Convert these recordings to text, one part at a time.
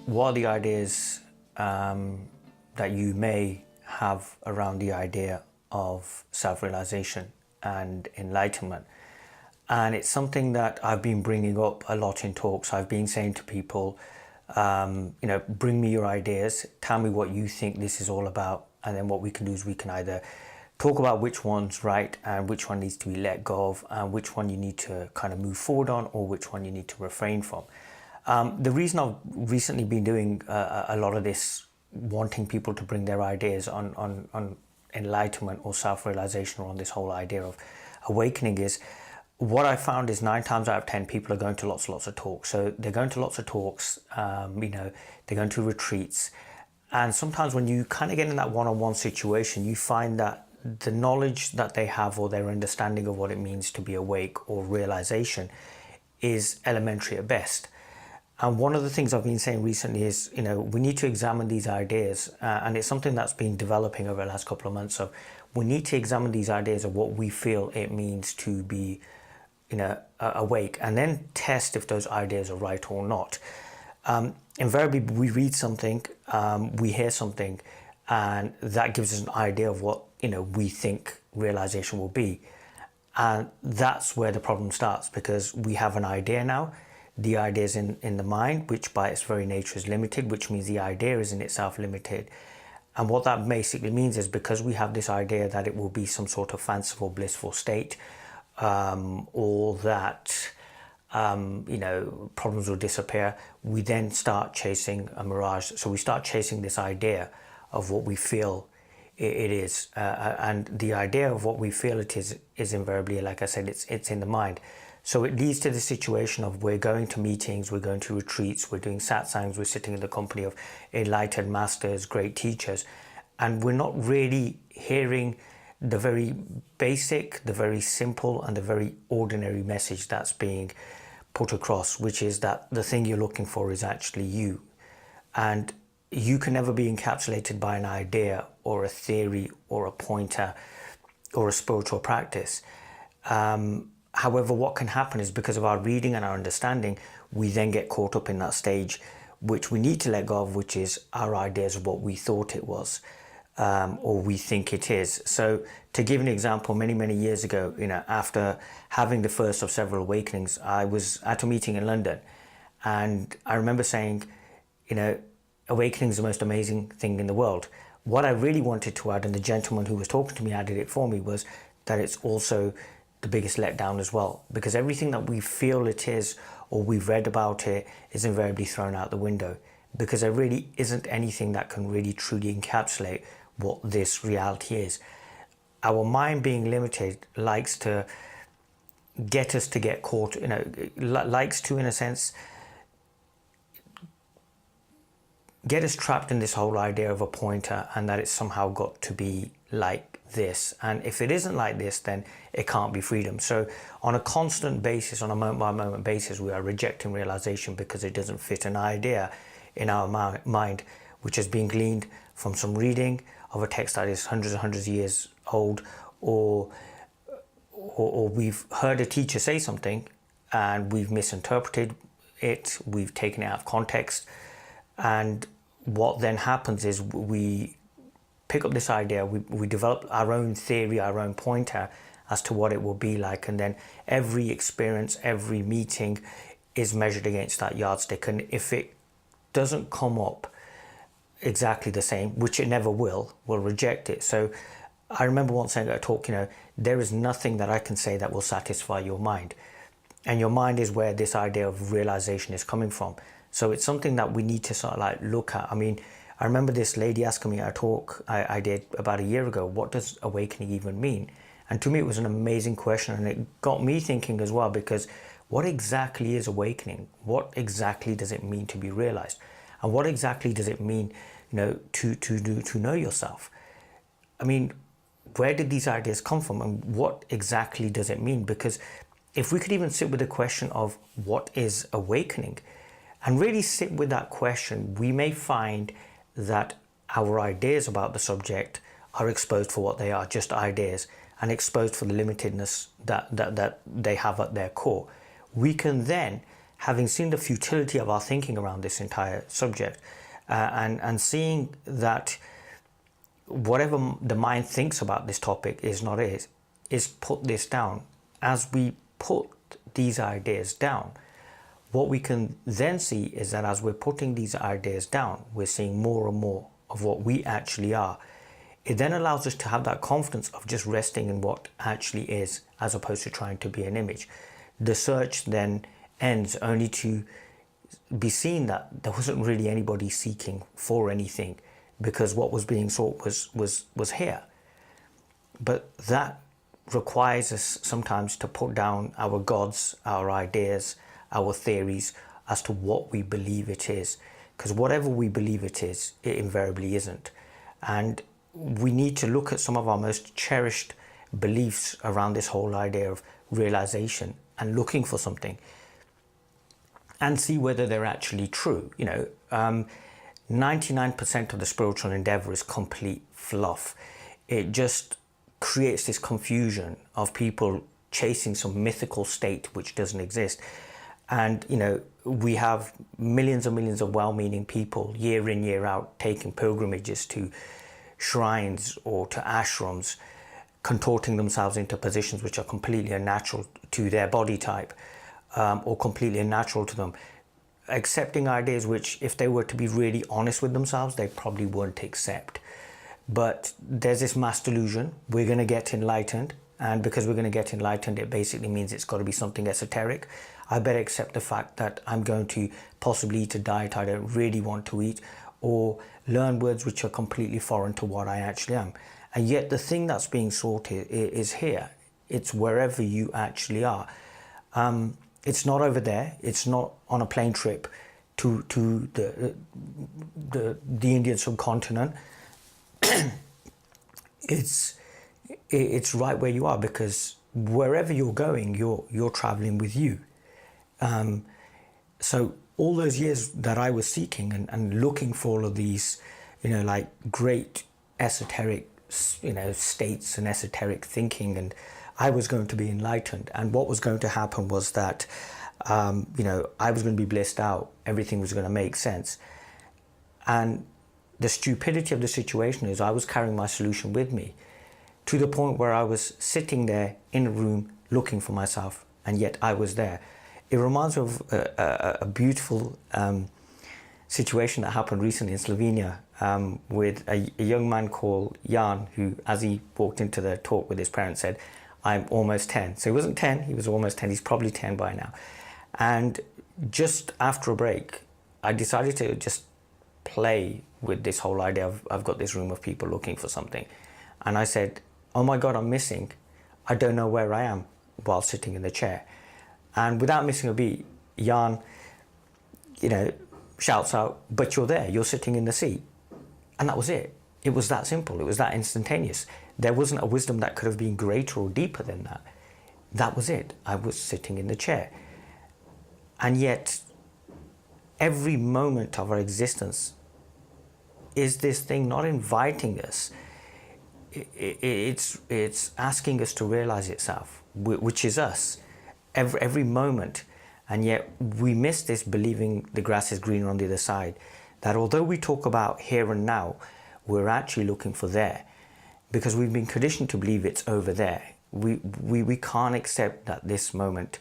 What are the ideas that you may have around the idea of self-realization and enlightenment? And it's something that I've been bringing up a lot in talks. I've been saying to people, bring me your ideas, tell me what you think this is all about, and then what we can do is we can either talk about which one's right and which one needs to be let go of, and which one you need to kind of move forward on, or which one you need to refrain from. The reason I've recently been doing a lot of this, wanting people to bring their ideas on enlightenment or self-realization, or on this whole idea of awakening, is what I found is 9 times out of 10 people are going to lots of talks. So they're going to lots of talks, they're going to retreats. And sometimes when you kind of get in that one-on-one situation, you find that the knowledge that they have, or their understanding of what it means to be awake or realization, is elementary at best. And one of the things I've been saying recently is, we need to examine these ideas, and it's something that's been developing over the last couple of months. So we need to examine these ideas of what we feel it means to be, awake, and then test if those ideas are right or not. Invariably, we read something, we hear something, and that gives us an idea of what, we think realization will be. And that's where the problem starts, because we have an idea now. The idea is in the mind, which by its very nature is limited, which means the idea is in itself limited. And what that basically means is, because we have this idea that it will be some sort of fanciful, blissful state, or that, problems will disappear, we then start chasing a mirage. So we start chasing this idea of what we feel it is. And the idea of what we feel it is invariably, like I said, it's in the mind. So it leads to the situation of, we're going to meetings, we're going to retreats, we're doing satsangs, we're sitting in the company of enlightened masters, great teachers, and we're not really hearing the very basic, the very simple, and the very ordinary message that's being put across, which is that the thing you're looking for is actually you. And you can never be encapsulated by an idea or a theory or a pointer or a spiritual practice. However, what can happen is, because of our reading and our understanding, we then get caught up in that stage, which we need to let go of, which is our ideas of what we thought it was, or we think it is. So to give an example, many years ago, after having the first of several awakenings, I was at a meeting in London, and I remember saying, awakening is the most amazing thing in the world. What I really wanted to add, and the gentleman who was talking to me added it for me, was that it's also the biggest letdown as well, because everything that we feel it is, or we've read about it, is invariably thrown out the window, because there really isn't anything that can really truly encapsulate what this reality is. Our mind, being limited, likes to get us to get caught, likes to, in a sense, get us trapped in this whole idea of a pointer, and that it's somehow got to be like this. And if it isn't like this, then it can't be freedom. So on a constant basis, on a moment by moment basis, we are rejecting realization because it doesn't fit an idea in our mind, which has been gleaned from some reading of a text that is hundreds and hundreds of years old, or we've heard a teacher say something and we've misinterpreted it, we've taken it out of context. And what then happens is, we pick up this idea, we develop our own theory, our own pointer as to what it will be like, and then every experience, every meeting is measured against that yardstick. And if it doesn't come up exactly the same, which it never will, we'll reject it. So I remember once saying at a talk, there is nothing that I can say that will satisfy your mind. And your mind is where this idea of realization is coming from. So it's something that we need to sort of like look at. I mean, I remember this lady asking me at a talk I did about a year ago, what does awakening even mean? And to me, it was an amazing question, and it got me thinking as well, because what exactly is awakening? What exactly does it mean to be realized? And what exactly does it mean, to know yourself? I mean, where did these ideas come from, and what exactly does it mean? Because if we could even sit with the question of what is awakening, and really sit with that question, we may find that our ideas about the subject are exposed for what they are, just ideas, and exposed for the limitedness that they have at their core. We can then, having seen the futility of our thinking around this entire subject, and seeing that whatever the mind thinks about this topic is put this down. As we put these ideas down, what we can then see is that as we're putting these ideas down, we're seeing more and more of what we actually are. It then allows us to have that confidence of just resting in what actually is, as opposed to trying to be an image. The search then ends only to be seen that there wasn't really anybody seeking for anything, because what was being sought was here. But that requires us sometimes to put down our gods, our ideas, our theories as to what we believe it is, because whatever we believe it is, it invariably isn't. And we need to look at some of our most cherished beliefs around this whole idea of realization and looking for something, and see whether they're actually true. 99% of the spiritual endeavor is complete fluff. It just creates this confusion of people chasing some mythical state which doesn't exist. And, we have millions and millions of well-meaning people year in, year out taking pilgrimages to shrines or to ashrams, contorting themselves into positions which are completely unnatural to their body type, or completely unnatural to them, accepting ideas which, if they were to be really honest with themselves, they probably wouldn't accept. But there's this mass delusion: we're going to get enlightened, and because we're going to get enlightened, it basically means it's got to be something esoteric. I better accept the fact that I'm going to possibly eat a diet I don't really want to eat, or learn words which are completely foreign to what I actually am. And yet the thing that's being sought is here. It's wherever you actually are. It's not over there. It's not on a plane trip to the Indian subcontinent. It's right where you are, because wherever you're going, you're traveling with you. So all those years that I was seeking and looking for all of these, like great esoteric, states and esoteric thinking, and I was going to be enlightened. And what was going to happen was that, I was going to be blissed out. Everything was going to make sense. And the stupidity of the situation is I was carrying my solution with me, to the point where I was sitting there in a room looking for myself, and yet I was there. It reminds me of a beautiful situation that happened recently in Slovenia, with a young man called Jan, who, as he walked into the talk with his parents, said, "I'm almost 10. So he wasn't 10, he was almost 10. He's probably 10 by now. And just after a break, I decided to just play with this whole idea of, I've got this room of people looking for something. And I said, "Oh my God, I'm missing. I don't know where I am," while sitting in the chair. And without missing a beat, Jan, shouts out, "But you're there, you're sitting in the seat." And that was it. It was that simple. It was that instantaneous. There wasn't a wisdom that could have been greater or deeper than that. That was it. I was sitting in the chair. And yet, every moment of our existence is this thing not inviting us. It's asking us to realize itself, which is us, every moment. And yet we miss this, believing the grass is greener on the other side. That although we talk about here and now, we're actually looking for there, because we've been conditioned to believe it's over there. We can't accept that this moment,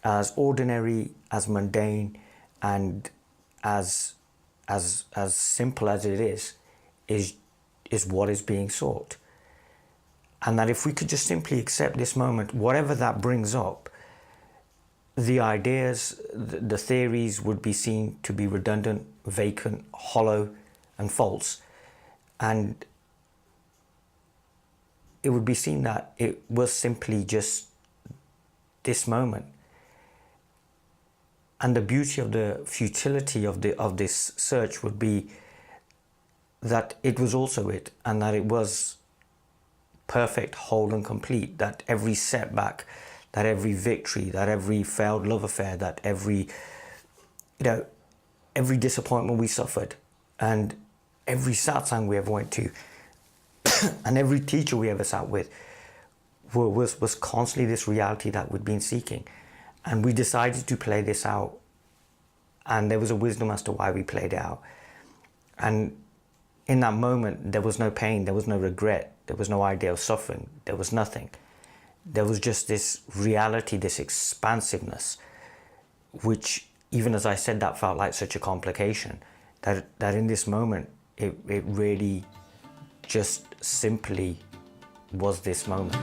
as ordinary, as mundane, and as simple as it is what is being sought. And that if we could just simply accept this moment, whatever that brings up, the ideas, the theories would be seen to be redundant, vacant, hollow, and false. And it would be seen that it was simply just this moment. And the beauty of the futility of this search would be that it was also it, and that it was perfect, whole and complete, that every setback, that every victory, that every failed love affair, that every disappointment we suffered, and every satsang we ever went to, And every teacher we ever sat with was constantly this reality that we'd been seeking. And we decided to play this out. And there was a wisdom as to why we played it out. And in that moment, there was no pain, there was no regret, there was no idea of suffering, there was nothing. There was just this reality, this expansiveness, which, even as I said, that felt like such a complication, that in this moment, it really just simply was this moment.